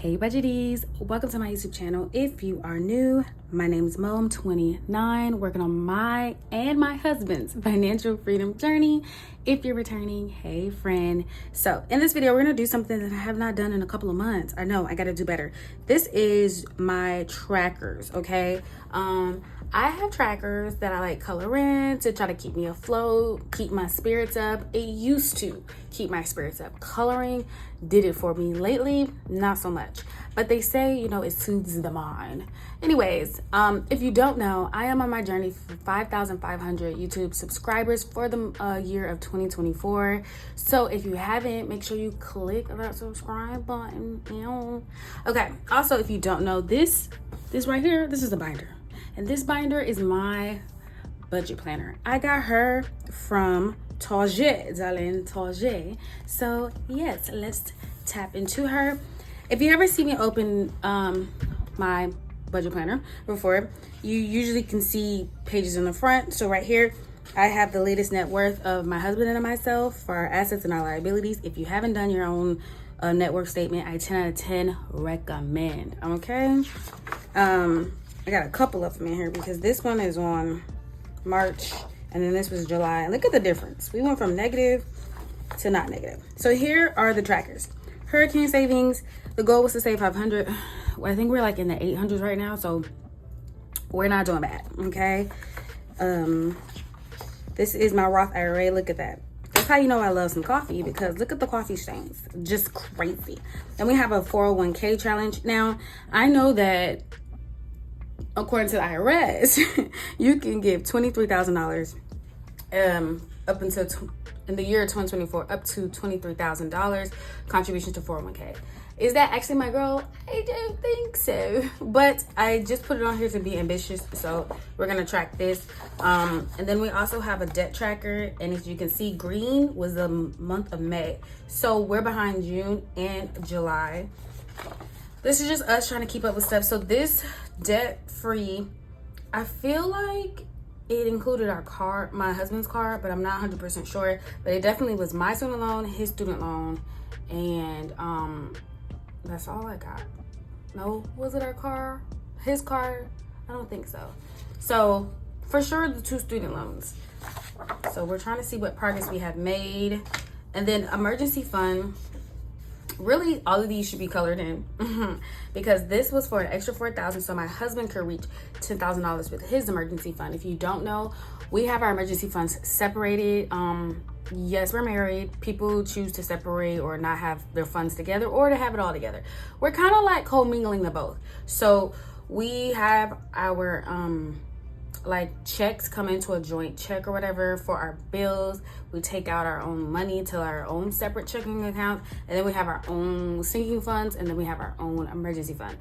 Hey budgeties, welcome to my YouTube channel. If you are new, my name is Mo. I'm 29, working on my and my husband's financial freedom journey. If you're returning, hey friend. So in this video, we're gonna do something that I have not done in a couple of months. I know, I gotta do better. This is my trackers, okay? I have trackers that I like color in to try to keep me afloat, keep my spirits up. It used to keep my spirits up. Coloring did it for me. Lately, not so much. But they say, you know, it soothes the mind. Anyways, if you don't know, I am on my journey for 5,500 YouTube subscribers for the year of 2024. So if you haven't, make sure you click that subscribe button. Okay, also, if you don't know, this right here, this is a binder. And this binder is my budget planner. I got her from Target, darling, Target. So yes, let's tap into her. If you ever see me open my budget planner before, you usually can see pages in the front. So right here, I have the latest net worth of my husband and myself for our assets and our liabilities. If you haven't done your own net worth statement, I 10 out of 10 recommend, okay? I got a couple of them in here because this one is on March and then this was July. Look at the difference. We went from negative to not negative. So here are the trackers. Hurricane savings. The goal was to save 500. I think we're like in the 800s right now, so we're not doing bad, okay? This is my Roth IRA. Look at that. That's how you know I love some coffee, because look at the coffee stains. Just crazy. And we have a 401k challenge. Now, I know that according to the IRS, you can give $23,000 up until in the year of 2024, up to $23,000 contribution to 401k. Is that actually my goal? I don't think so, but I just put it on here to be ambitious, so we're gonna track this. And then we also have a debt tracker, and as you can see, green was the month of May, so we're behind June and July. This is just us trying to keep up with stuff. So this debt-free, I feel like it included our car, my husband's car, but I'm not 100% sure. But it definitely was my student loan, his student loan, and that's all I got. No, was it our car? His car? I don't think so. So for sure, the 2 student loans. So we're trying to see what progress we have made. And then emergency fund. Really, all of these should be colored in because this was for an extra $4,000, so my husband could reach $10,000 with his emergency fund. If you don't know, we have our emergency funds separated. Yes, we're married. People choose to separate or not have their funds together, or to have it all together. We're kind of like co-mingling the both. So we have our like checks come into a joint check or whatever for our bills. We take out our own money to our own separate checking account, and then we have our own sinking funds, and then we have our own emergency fund.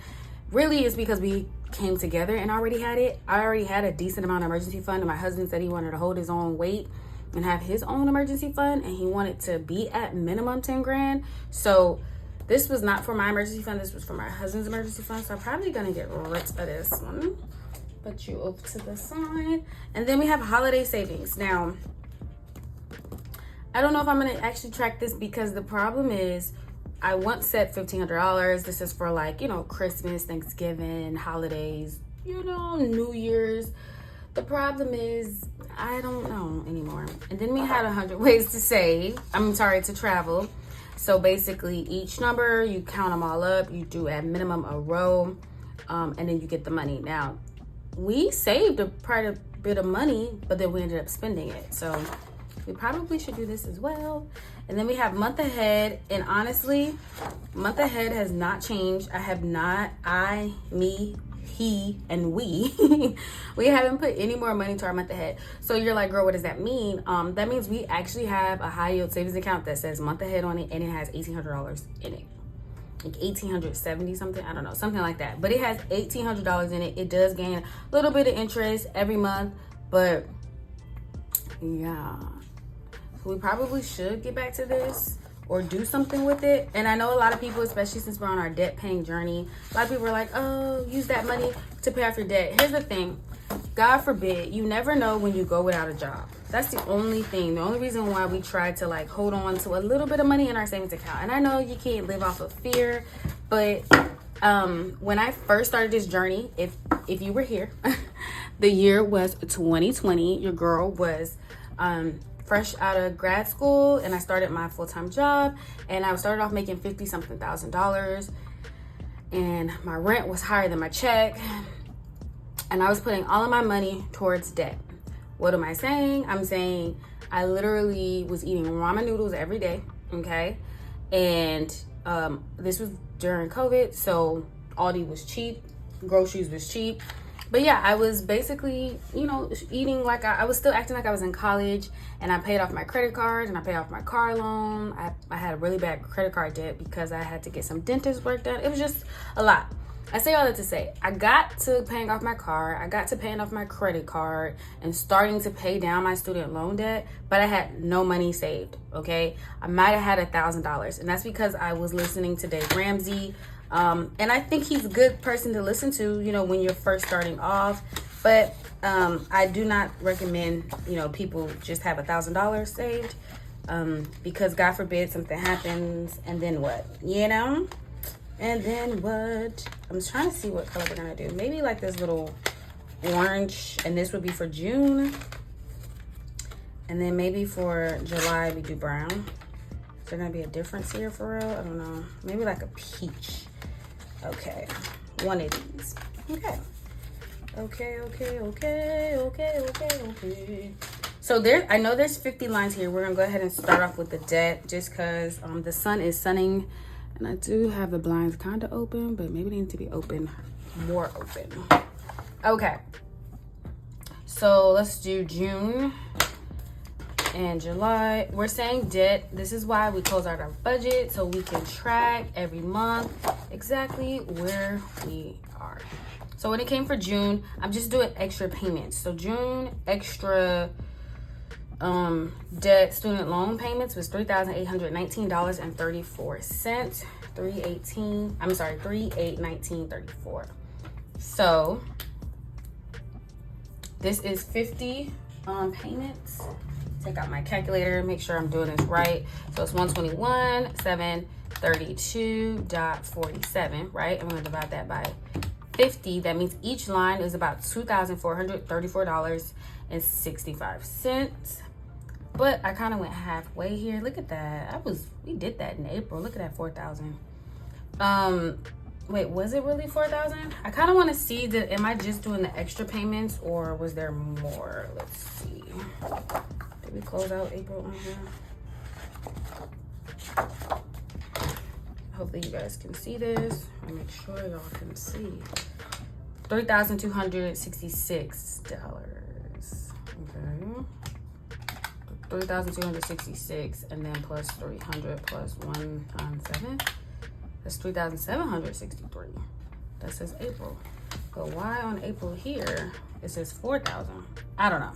Really, it's because we came together and already had it. I already had a decent amount of emergency fund, and my husband said he wanted to hold his own weight and have his own emergency fund, and he wanted to be at minimum 10 grand. So this was not for my emergency fund, this was for my husband's emergency fund. So I'm probably gonna get rid of this one. Put you over to the side. And then we have holiday savings. Now, I don't know if I'm gonna actually track this, because the problem is I once set $1,500. This is for, like, you know, Christmas, Thanksgiving, holidays, you know, New Year's. The problem is I don't know anymore. And then we had 100 ways to save. To travel. So basically each number, you count them all up, you do at minimum a row, and then you get the money. Now, we saved quite a bit of money, but then we ended up spending it. So we probably should do this as well. And then we have month ahead. And honestly, month ahead has not changed. Me, he, and we, we haven't put any more money to our month ahead. So you're like, girl, what does that mean? That means we actually have a high yield savings account that says month ahead on it, and it has $1,800 in it. Like 1,870 something, I don't know, something like that. But it has $1,800 in it. It does gain a little bit of interest every month, but yeah. So we probably should get back to this or do something with it. And I know a lot of people, especially since we're on our debt paying journey, a lot of people are like, oh, use that money to pay off your debt. Here's the thing. God forbid, you never know when you go without a job. That's the only thing. The only reason why we try to like hold on to a little bit of money in our savings account. And I know you can't live off of fear, But when I first started this journey, if you were here, the year was 2020. Your girl was fresh out of grad school, and I started my full-time job, and I started off making $50-something thousand, and my rent was higher than my check, and I was putting all of my money towards debt. What am I saying? I'm saying I literally was eating ramen noodles every day, okay? And this was during COVID, so Aldi was cheap, groceries was cheap. But yeah, I was basically, you know, eating like I was still acting like I was in college, and I paid off my credit cards and I paid off my car loan. I had a really bad credit card debt because I had to get some dentist work done. It was just a lot. I say all that to say, I got to paying off my car, I got to paying off my credit card and starting to pay down my student loan debt, but I had no money saved, okay? I might have had $1,000, and that's because I was listening to Dave Ramsey. And I think he's a good person to listen to, you know, when you're first starting off. But I do not recommend, you know, people just have $1,000 saved, because God forbid something happens, and then what, you know? And then what? I'm trying to see what color we're gonna do. Maybe like this little orange, and this would be for June. And then maybe for July we do brown. Is there gonna be a difference here for real? I don't know. Maybe like a peach. Okay, one of these. Okay. So I know there's 50 lines here. We're gonna go ahead and start off with the debt, just cause the sun is sunning, and I do have the blinds kind of open, but maybe they need to be more open. Okay, so let's do June and July. We're saying debt. This is why we close out our budget, so we can track every month exactly where we are. So when it came for June, I'm just doing extra payments. So June extra debt student loan payments was $3,819.34. $3,819.34. So this is 50 payments. Take out my calculator, make sure I'm doing this right. So it's 121,732.47, right? I'm gonna divide that by 50. That means each line is about $2,434.65. But I kind of went halfway here. Look at that. We did that in April. Look at that, 4,000. Wait, was it really 4,000? I kind of want to see that. Am I just doing the extra payments, or was there more? Let's see. Did we close out April on here? Hopefully you guys can see this. I'll make sure y'all can see. $3,266. Okay. 3,266, and then plus 300 plus 197. That's 3,763. That says April. But why on April here it says 4,000? I don't know.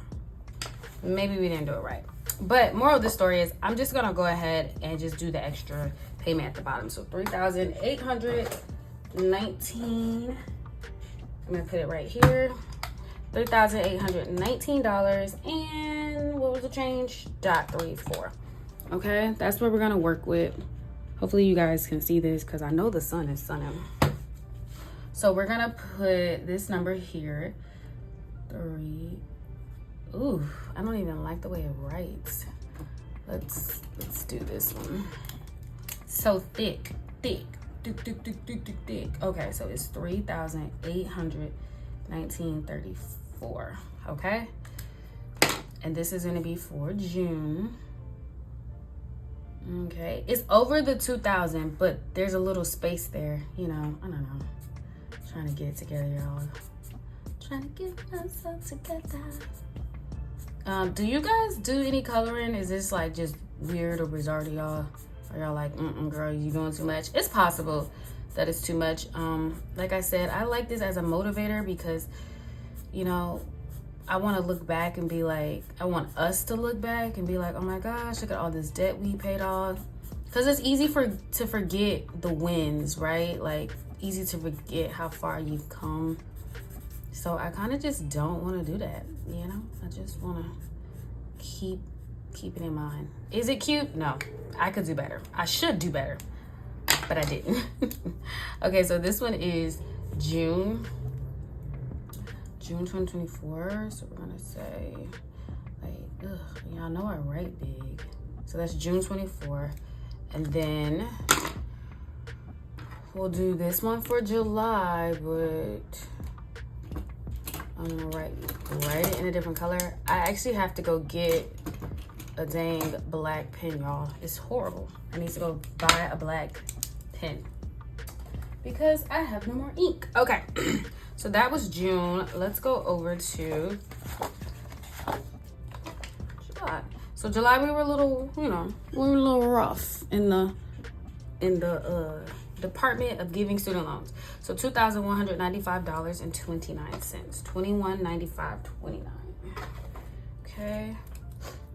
Maybe we didn't do it right. But moral of the story is I'm just gonna go ahead and just do the extra payment at the bottom. So 3,819. I'm gonna put it right here. $3,819 and what was the change? .34. Okay, that's what we're gonna work with. Hopefully you guys can see this because I know the sun is sunning. So we're gonna put this number here. 3. Ooh, I don't even like the way it writes. Let's do this one. So thick. Okay, so it's 3,819.34. Okay, and this is gonna be for June. Okay, it's over the 2,000, but there's a little space there, you know. I don't know, trying to get it together, y'all. Trying to get myself together. Do you guys do any coloring? Is this like just weird or bizarre to y'all? Are y'all like, girl, you doing too much? It's possible that it's too much. Like I said, I like this as a motivator because, you know, I want to look back and be like, I want us to look back and be like, oh my gosh, look at all this debt we paid off. Because it's easy to forget the wins, right? Like, easy to forget how far you've come. So I kind of just don't want to do that, you know? I just want to keep it in mind. Is it cute? No, I could do better. I should do better. but I didn't. Okay, so this one is June 2024. So we're gonna say, like, y'all know I write big. So that's June 24. And then we'll do this one for July, but I'm gonna write it in a different color. I actually have to go get a dang black pen, y'all. It's horrible. I need to go buy a black pen because I have no more ink. Okay, so that was June. Let's go over to July. So July, we were a little, we were a little rough in the Department of Giving Student Loans. So $2,195.29. $21.95.29. Okay.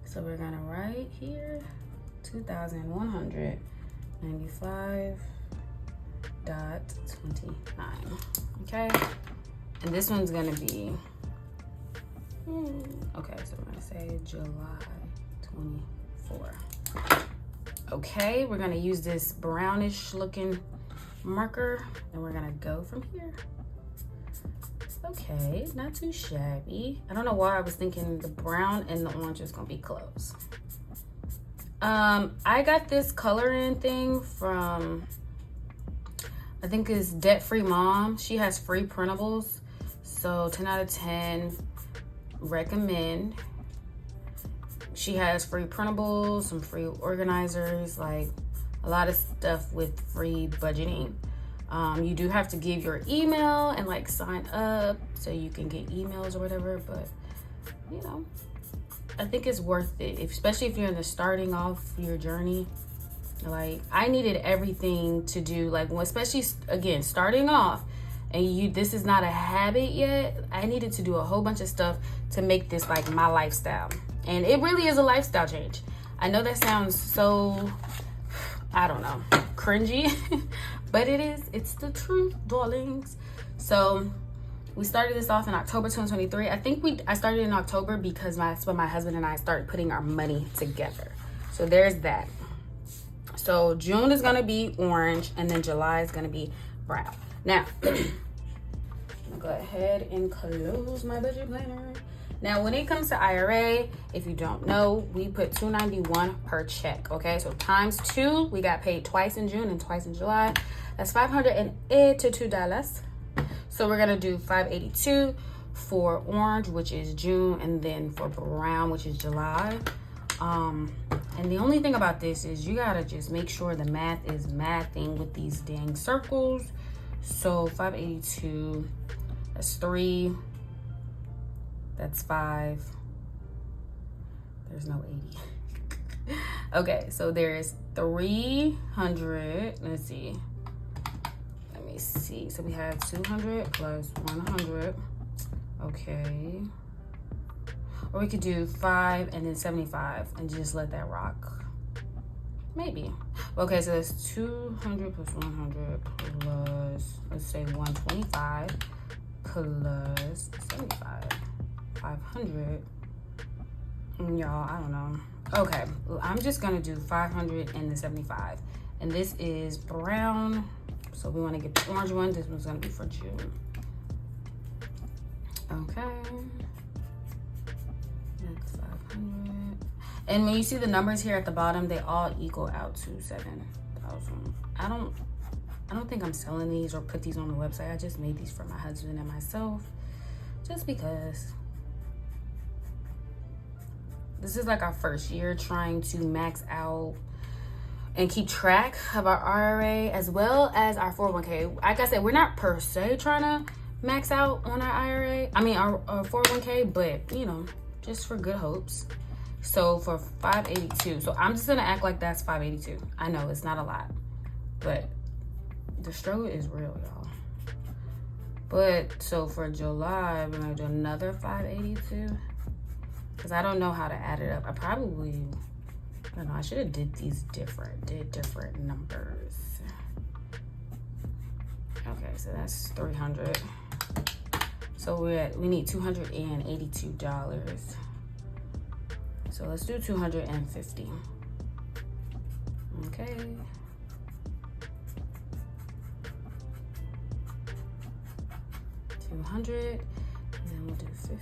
So we're gonna write here $2,195.29. Okay. And this one's gonna be okay, so we're gonna say July 24. Okay, we're gonna use this brownish looking marker and we're gonna go from here. Okay, not too shabby. I don't know why I was thinking the brown and the orange is gonna be close. I got this coloring thing from, I think it's Debt Free Mom. She has free printables. So 10 out of 10, recommend. She has free printables, some free organizers, like a lot of stuff with free budgeting. You do have to give your email and like sign up so you can get emails or whatever, but I think it's worth it, especially if you're in the starting off your journey. Like, I needed everything to do, like, especially again, starting off, and this is not a habit yet. I needed to do a whole bunch of stuff to make this like my lifestyle. And it really is a lifestyle change. I know that sounds so, I don't know, cringy, but it is. It's the truth, darlings. So we started this off in October 2023. I think I started in October because that's when my husband and I started putting our money together. So there's that. So June is gonna be orange, and then July is gonna be brown. Now, I'm gonna go ahead and close my budget planner. Now, when it comes to IRA, if you don't know, we put $291 per check, okay? So times 2, we got paid twice in June and twice in July. That's $582. So we're gonna do $582 for orange, which is June, and then for brown, which is July. And the only thing about this is you gotta just make sure the math is mathing with these dang circles. So 582, that's 3. That's 5. There's no 80. Okay, so there's 300. Let's see. Let me see. So we have 200 plus 100. Okay. Or we could do 5 and then 75 and just let that rock. Maybe. Okay, so that's 200 plus 100 plus, let's say 125 plus 75. 500. Y'all, I don't know. Okay, I'm just gonna do 500 and the 75. And this is brown. So we want to get the orange one. This one's gonna be for June. Okay. That's 500. And when you see the numbers here at the bottom, they all equal out to 7,000. I don't think I'm selling these or put these on the website. I just made these for my husband and myself, just because this is like our first year trying to max out and keep track of our IRA as well as our 401k. Like I said, we're not per se trying to max out on our IRA. I mean, our 401k, but just for good hopes. So for 582, so I'm just gonna act like that's 582. I know it's not a lot, but the struggle is real, y'all. But so for July, we're gonna do another 582 because I don't know how to add it up. I don't know. I should have did different numbers. Okay, so that's 300. So we need $282. So let's do 250. Okay. 200, and then we'll do 50.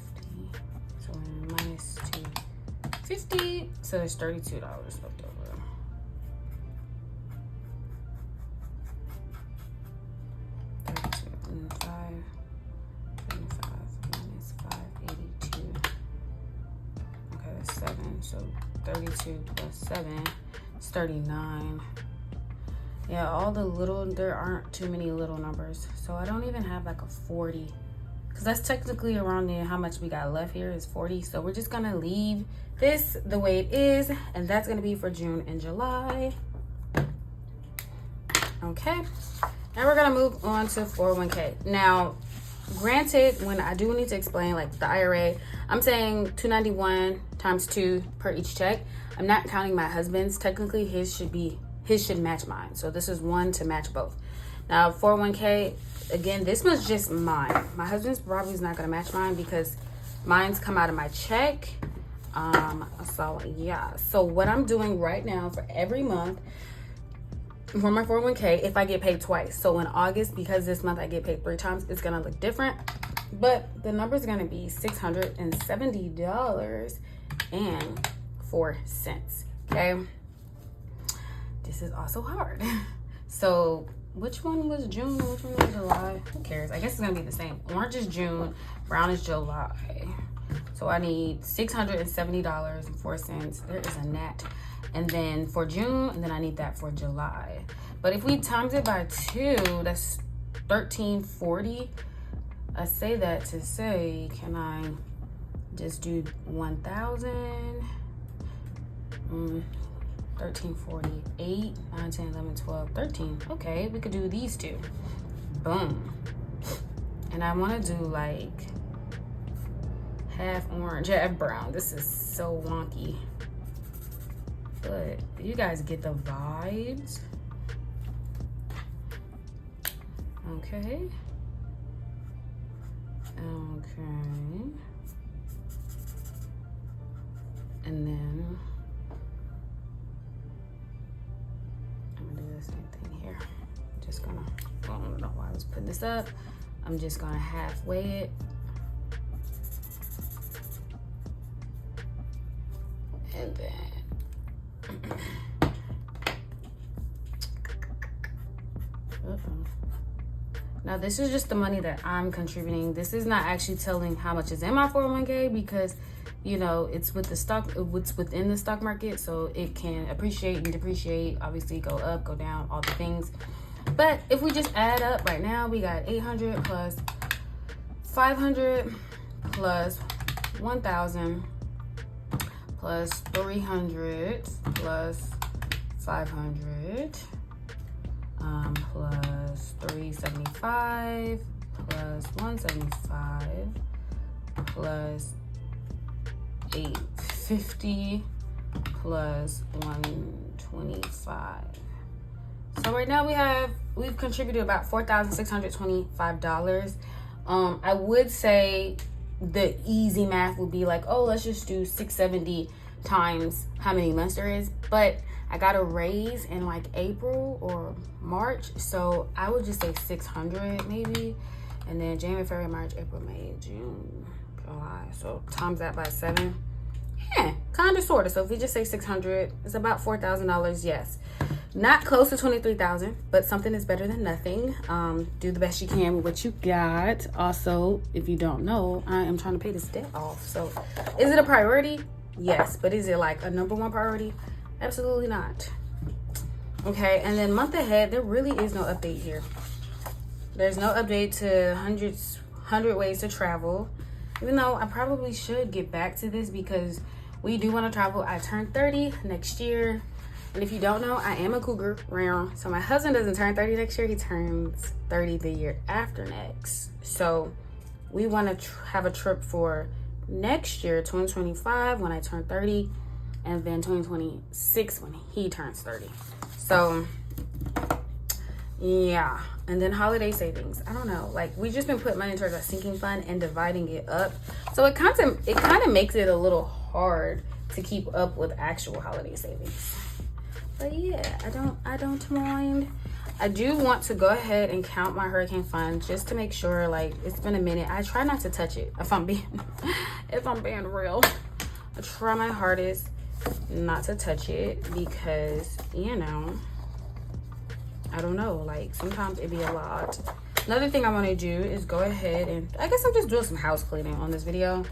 So we're minus 250. So there's $32 left over. And 525 minus 582. Okay, that's 7. So 32 plus 7 is 39. Yeah, all the little, there aren't too many little numbers. So I don't even have like a 40. Because that's technically around there. How much we got left here is 40. So we're just going to leave this the way it is. And that's going to be for June and July. Okay. Now we're going to move on to 401k. Now, granted, when I do need to explain like the IRA, I'm saying $291 times 2 per each check. I'm not counting my husband's. Technically, his should match mine. So this is one to match both. Now 401k, again, this was just mine. My husband's probably is not going to match mine because mine's come out of my check. So yeah. So what I'm doing right now for every month for my 401k, if I get paid twice. So in August, because this month I get paid 3 times, it's going to look different. But the number is going to be $670.04. Okay. This is also hard. So which one was June? Which one was July? Who cares? I guess it's gonna be the same. Orange is June, brown is July. So I need $670.04. There is a gnat. And then for June, and then I need that for July. But if we times it by 2, that's $13.40. I say that to say, can I just do 1,000? 1348, 9, 10, 11, 12, 13. Okay, we could do these two. Boom. And I want to do like half orange, half brown. This is so wonky. But you guys get the vibes. Okay. Okay. And then same thing here. Just gonna, I don't know why I was putting this up. I'm just gonna halfway it. And then now this is just the money that I'm contributing. This is not actually telling how much is in my 401k because you know, it's with the stock, what's within the stock market, so it can appreciate and depreciate, obviously go up, go down, all the things. But if we just add up right now, we got 800 plus 500 plus 1,000 plus 300 plus 500 plus 375 plus 175 plus 850 plus 125. So right now we've contributed about $4,625. I would say the easy math would be like, oh, let's just do 670 times how many months there is. But I got a raise in like April or March, so I would just say 600 maybe. And then January, February, March, April, May, June, July. So times that by 7. Yeah, kind of, sort of. So if we just say 600, it's about $4,000. Yes, not close to 23,000, but something is better than nothing. Do the best you can with what you got. Also, if you don't know, I am trying to pay this debt off. So is it a priority? Yes, but is it like a number 1 priority? Absolutely not. Okay, and then month ahead, there really is no update here. There's no update to 100 ways to travel. Even though I probably should get back to this because we do want to travel. I turn 30 next year. And if you don't know, I am a cougar. So my husband doesn't turn 30 next year. He turns 30 the year after next. So we want to have a trip for next year, 2025, when I turn 30. And then 2026 when he turns 30. So yeah. And then holiday savings. I don't know. Like, we just been putting money towards a sinking fund and dividing it up. So it kind of makes it a little hard to keep up with actual holiday savings. But yeah, I don't mind. I do want to go ahead and count my hurricane fund just to make sure. Like, it's been a minute. I try not to touch it if I'm being real. I try my hardest not to touch it because, you know, I don't know, like sometimes it be a lot. Another thing I want to do is go ahead and, I guess I'm just doing some house cleaning on this video,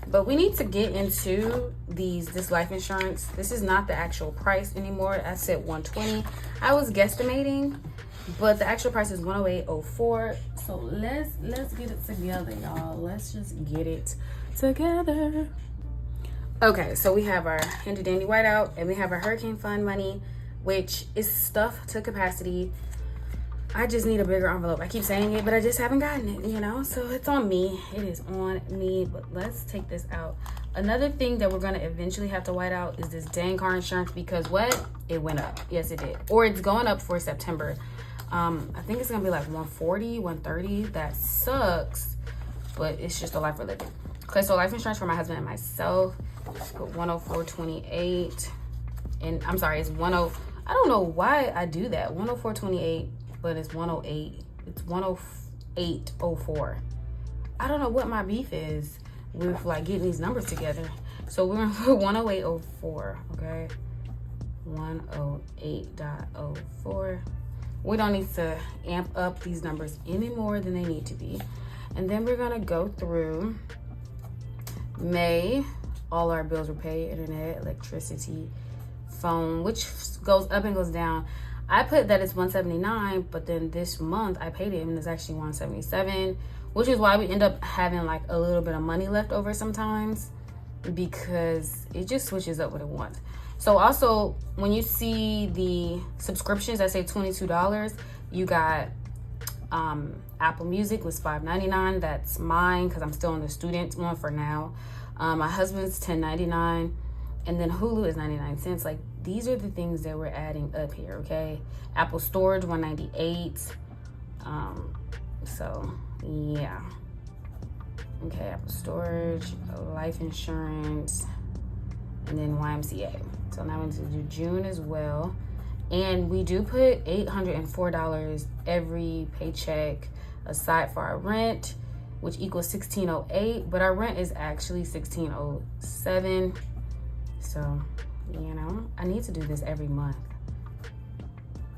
but we need to get into this life insurance. This is not the actual price anymore. I said 120. I was guesstimating, but the actual price is 108.04. So let's get it together, y'all. Let's just get it together. Okay, so we have our handy dandy whiteout, and we have our hurricane fund money, which is stuffed to capacity. I just need a bigger envelope. I keep saying it, but I just haven't gotten it, you know? So it's on me. It is on me, but let's take this out. Another thing that we're gonna eventually have to white out is this dang car insurance, because what? It went up. Yes, it did. Or it's going up for September. I think it's gonna be like 140, 130. That sucks, but it's just the life we're living. Okay, so life insurance for my husband and myself. Put 104.28, and I'm sorry, it's 10. I don't know why I do that. 104.28, but it's 108. It's 108.04. I don't know what my beef is with like getting these numbers together. So we're gonna put 108.04. Okay, 108.04. We don't need to amp up these numbers any more than they need to be. And then we're gonna go through May. All our bills were paid: internet, electricity, phone, which goes up and goes down. I put that it's 179, but then this month I paid it and it's actually 177, which is why we end up having like a little bit of money left over sometimes, because it just switches up what it wants. So also, when you see the subscriptions that say $22, you got Apple Music was $5.99. That's mine because I'm still on the student one for now. My husband's $10.99, and then Hulu is 99 cents. Like, these are the things that we're adding up here, okay? Apple Storage, $198. So yeah. Okay, Apple Storage, life insurance, and then YMCA. So now I'm going to do June as well. And we do put $804 every paycheck aside for our rent, which equals $1,608, but our rent is actually $1,607. So, you know, I need to do this every month.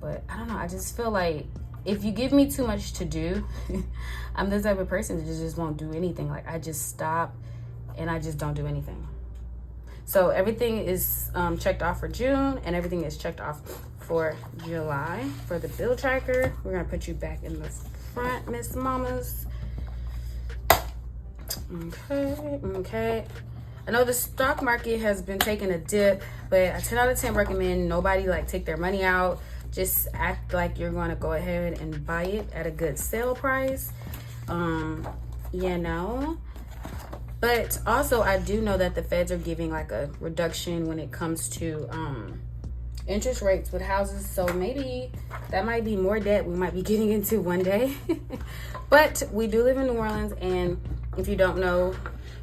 But I don't know, I just feel like if you give me too much to do, I'm the type of person that just won't do anything. Like, I just stop and I just don't do anything. So everything is checked off for June, and everything is checked off for July. For the bill tracker, we're gonna put you back in the front, Miss Mamas. Okay. I know the stock market has been taking a dip, but a 10 out of 10 recommend nobody like take their money out. Just act like you're going to go ahead and buy it at a good sale price. You know. But also, I do know that the feds are giving like a reduction when it comes to interest rates with houses. So maybe that might be more debt we might be getting into one day. But we do live in New Orleans, and if you don't know,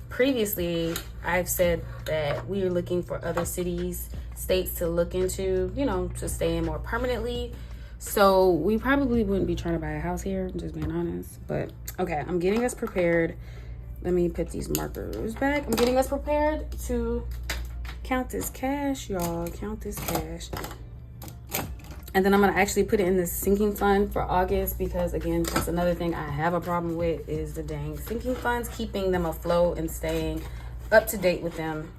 previously I've said that we are looking for other cities, states to look into, you know, to stay in more permanently. So we probably wouldn't be trying to buy a house here, just being honest. But okay, I'm getting us prepared. Let me put these markers back. I'm getting us prepared to count this cash, y'all. Count this cash. And then I'm gonna actually put it in the sinking fund for August, because again, that's another thing I have a problem with, is the dang sinking funds, keeping them afloat and staying up to date with them.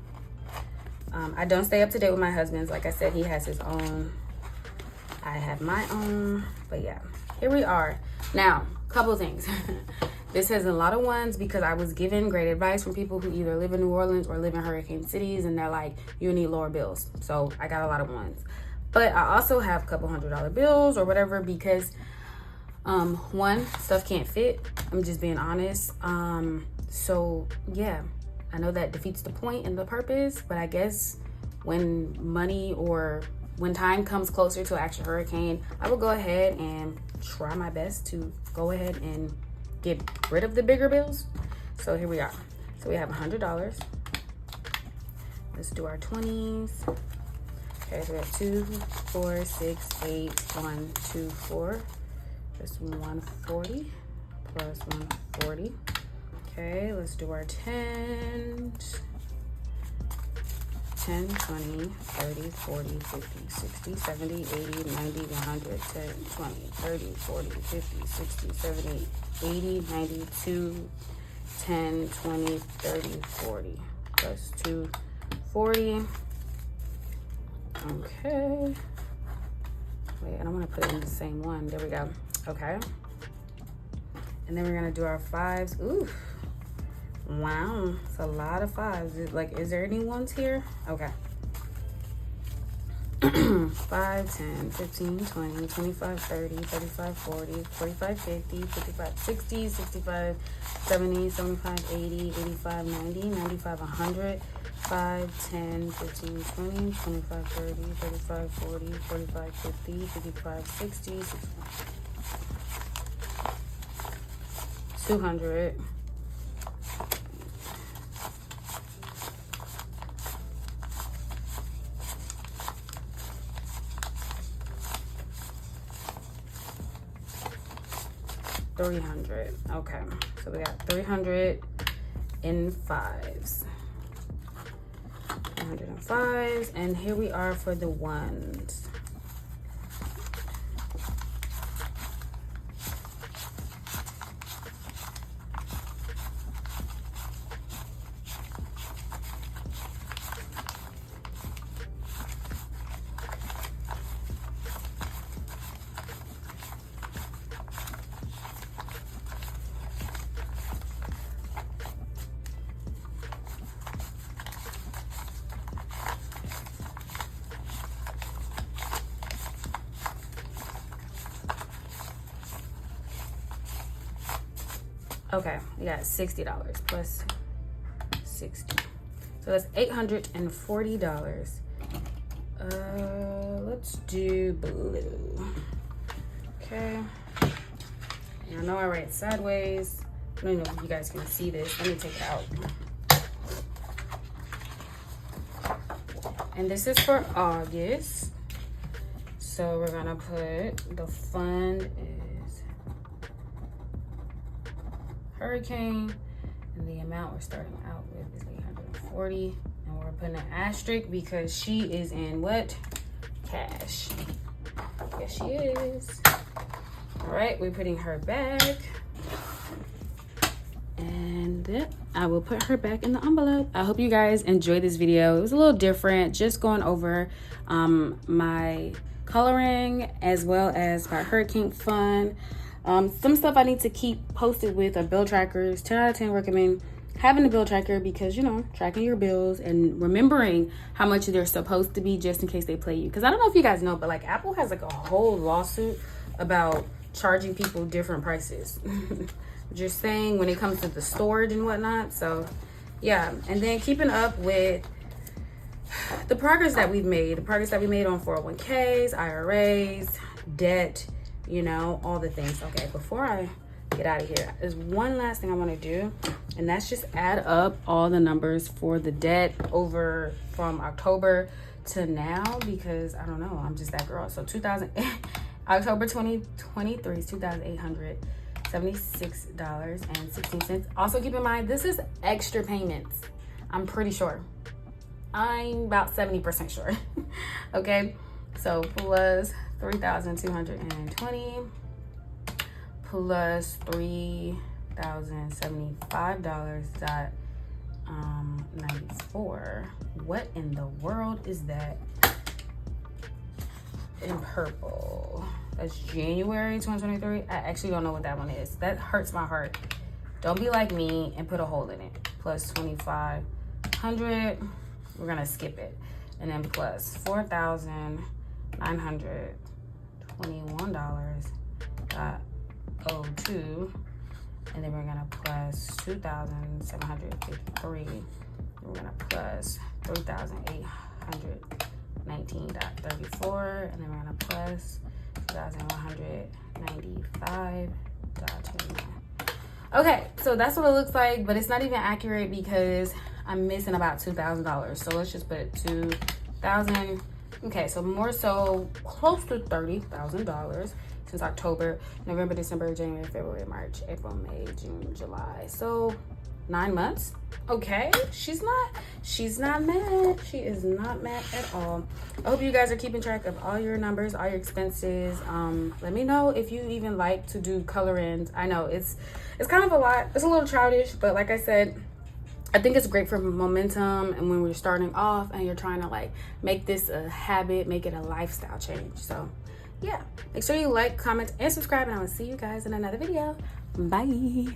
I don't stay up to date with my husband's. Like I said, he has his own. I have my own. But yeah, here we are. Now, couple things. This has a lot of ones because I was given great advice from people who either live in New Orleans or live in hurricane cities, and they're like, you need lower bills. So I got a lot of ones. But I also have a couple $100 bills or whatever, because one, stuff can't fit. I'm just being honest. So yeah, I know that defeats the point and the purpose, but I guess when money or when time comes closer to an actual hurricane, I will go ahead and try my best to go ahead and get rid of the bigger bills. So here we are. So we have $100. Let's do our 20s. Okay, so we have 2, 4, 6, 8, 1, 2, 4. That's 140 plus 140. Okay, let's do our 10s. 10, 20, 30, 40, 50, 60, 70, 80, 90, 100, 10, 20, 30, 40, 50, 60, 70, 80, 92, 10, 20, 30, 40, plus 240. Okay. Wait, I don't want to put it in the same one. There we go. Okay. And then we're going to do our 5s. Ooh. Wow. It's a lot of 5s. Like, is there any ones here? Okay. 5, 10, 15, 20, 25, 30, 35, 40, 45, 50, 55, 60, 65, 70, 75, 80, 85, 90, 95, 100, 5, 10, 15, 20, 25, 30, 35, 40, 45, 50, 55, 60, 65, 200. $300. Okay, so we got 300 in 5s. 300 in 5s, and here we are for the 1s. Okay, we got $60 plus 60. So that's $840. Let's do blue. Okay. And I know I write sideways. I don't know if you guys can see this. Let me take it out. And this is for August. So we're gonna put the fund is Hurricane, and the amount we're starting out with is 840, and we're putting an asterisk because she is in what? Cash. Yes, she is. All right, we're putting her back, and I will put her back in the envelope. I hope you guys enjoyed this video. It was a little different, just going over my coloring as well as my Hurricane fund. Some stuff I need to keep posted with are bill trackers. 10 out of 10 recommend having a bill tracker because, you know, tracking your bills and remembering how much they're supposed to be just in case they play you. Because I don't know if you guys know, but like Apple has like a whole lawsuit about charging people different prices. Just saying when it comes to the storage and whatnot. So yeah, and then keeping up with the progress that we've made, on 401ks, IRAs, debt, you know, all the things. Okay, before I get out of here, there's one last thing I want to do, and that's just add up all the numbers for the debt over from October to now, because I don't know, I'm just that girl. So October 2023 is $2,876.16. Also keep in mind, this is extra payments. I'm pretty sure. I'm about 70% sure. Okay, so plus 3,220 plus $3,075.94. What in the world is that in purple? That's January 2023. I actually don't know what that one is. That hurts my heart. Don't be like me and put a hole in it. Plus 2,500. We're gonna skip it, and then plus $4,921.02, and then we're gonna plus 2,753. We're gonna plus 3,819.34, and then we're gonna plus 2,195.29. Okay, so that's what it looks like, but it's not even accurate because I'm missing about $2,000. So let's just put 2,000 Okay, so more so close to $30,000 since October, November, December, January, February, March, April, May, June, July. So 9 months. Okay, she's not mad. She is not mad at all. I hope you guys are keeping track of all your numbers, all your expenses. Let me know if you even like to do color ins. I know it's kind of a lot. It's a little childish, but like I said, I think it's great for momentum and when we're starting off and you're trying to like make this a habit, make it a lifestyle change. So yeah, make sure you like, comment, and subscribe, and I will see you guys in another video. Bye.